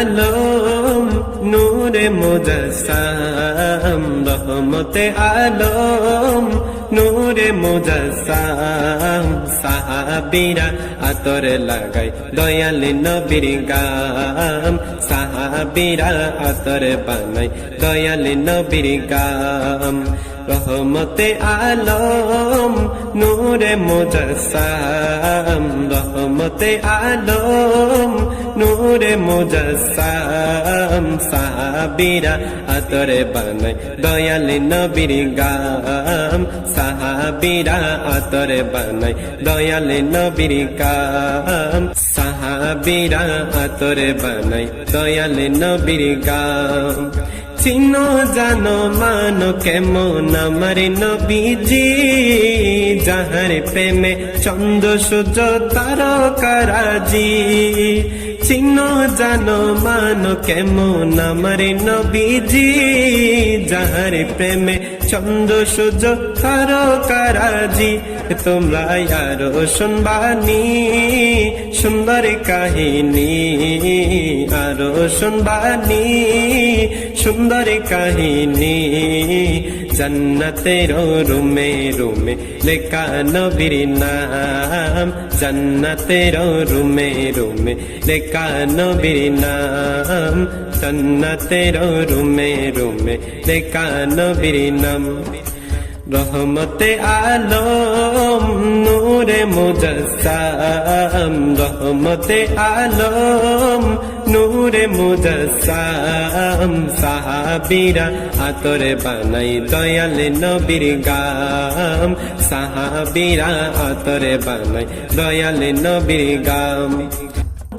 আলম নূরে মুজাসসাম রহমতে আলম নূরে মুজাসসাম সাহাবীরা আতর লাগায় দয়াল নবীর গাম সাহাবীরা আতর বানায় দয়াল নবীর গাম রহমতে আলম নূরে মুজাসসাম রহমতে আলম নূরে মুজাসসাম সাহাবীরা আতর বানায় দয়াল নবীর গাম সাহাবীরা আতর বানায় দয়াল নবীর গাম সাহাবীরা আতর বানায় দয়াল নবীর গাম চিনো জানো মানো কেমন আমার নবীজি যাহার প্রেমে চন্দ্র সূর্য তারকারাজি চিনো জানো মানো কেমন আমার নবীজি যাহার প্রেমে চন্দ্র সূর্য তারকারাজি তোমরা আরো শুনবানি সুন্দর কাহিনী আরো শুনবানি সুন্দর কাহিনী জান্নাতের রুমে রুমে লেখা নবীর নাম জান্নাতের রুমে রুমে লেখা নবীর নাম জান্নাতের রুমে রুমে লেখা নবীর নাম রহমতে আলম নূরে মুজাসসাম রহমতে আলম নূরে মুজাসসাম সাহাবীরা আতর বানাই দয়াল নবীর গাম সাহাবীরা আতর বানাই দয়াল নবীর গাম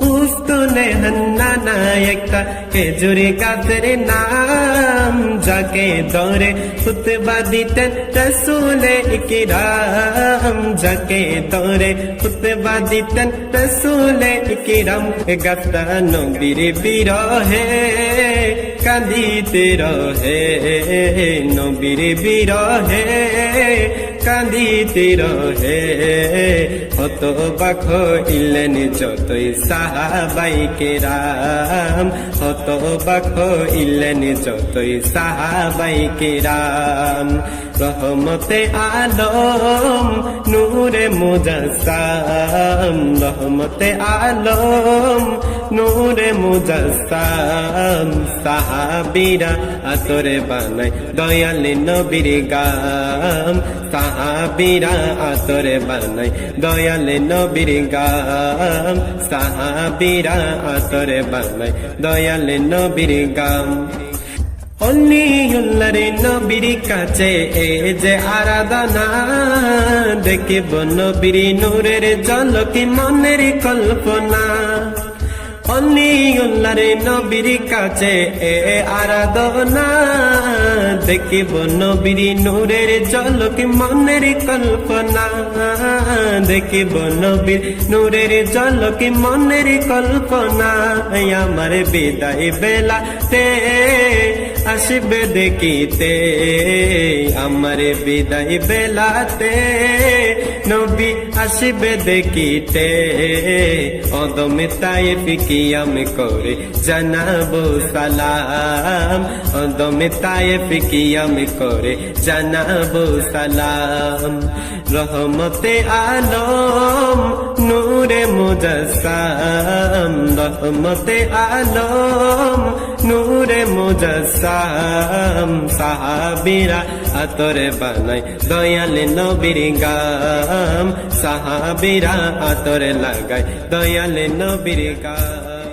উস্তনে হান্নানা একটা খেজুরি গাছের নাম যাকে ধরে খুতবা দিতেন রাসূলে ইকরাম যাকে ধরে খুতবা দিতেন রাসূলে ইকরাম গাছটা নবীর বিরহে কাঁদিতে রহে নবীর বিরহে কাঁদিতে রহে হতবাক হইলেন যতই সাহাবায়ে কেরাম হতবাক হইলেন যতই সাহাবায়ে কেরাম রহমতে আলম নূরে মুজাসসাম রহমতে আলম নূরে মুজাসসাম সাহাবীরা আতর বানায় দয়াল নবীর গাম সাহাবীরা আতর বানায় দয়াল নবীর গাম সাহাবীরা আতর বানায় দয়াল নবীর গাম অলিউল্লাহর নবীর কাছে এ যে আরাধনা দেখিব নবীর নূরের ঝলকি মনের কল্পনা অলিউল্লাহর নবীর কাছে এ আরাধনা দেখিব নবীর নূরের ঝলকি মনের কল্পনা দেখিব নবীর নূরের ঝলকি মনের কল্পনা আমার বিদায় বেলাতে আসবে দেখিতে আমার বিদায় বেলাতে নবী আসবে দেখিতে অদমে তায়েফ কিয়াম করে জানাবো সালাম অদমে তায়েফ কিয়াম করে জানাবো সালাম রহমতে আলম নূরে মুজাসসাম রহমতে আলম নূরে মুজাসসাম সাহাবীরা আতর বানায় দয়াল নবীর গাম সাহাবীরা আতর লাগায় দয়াল নবীর গাম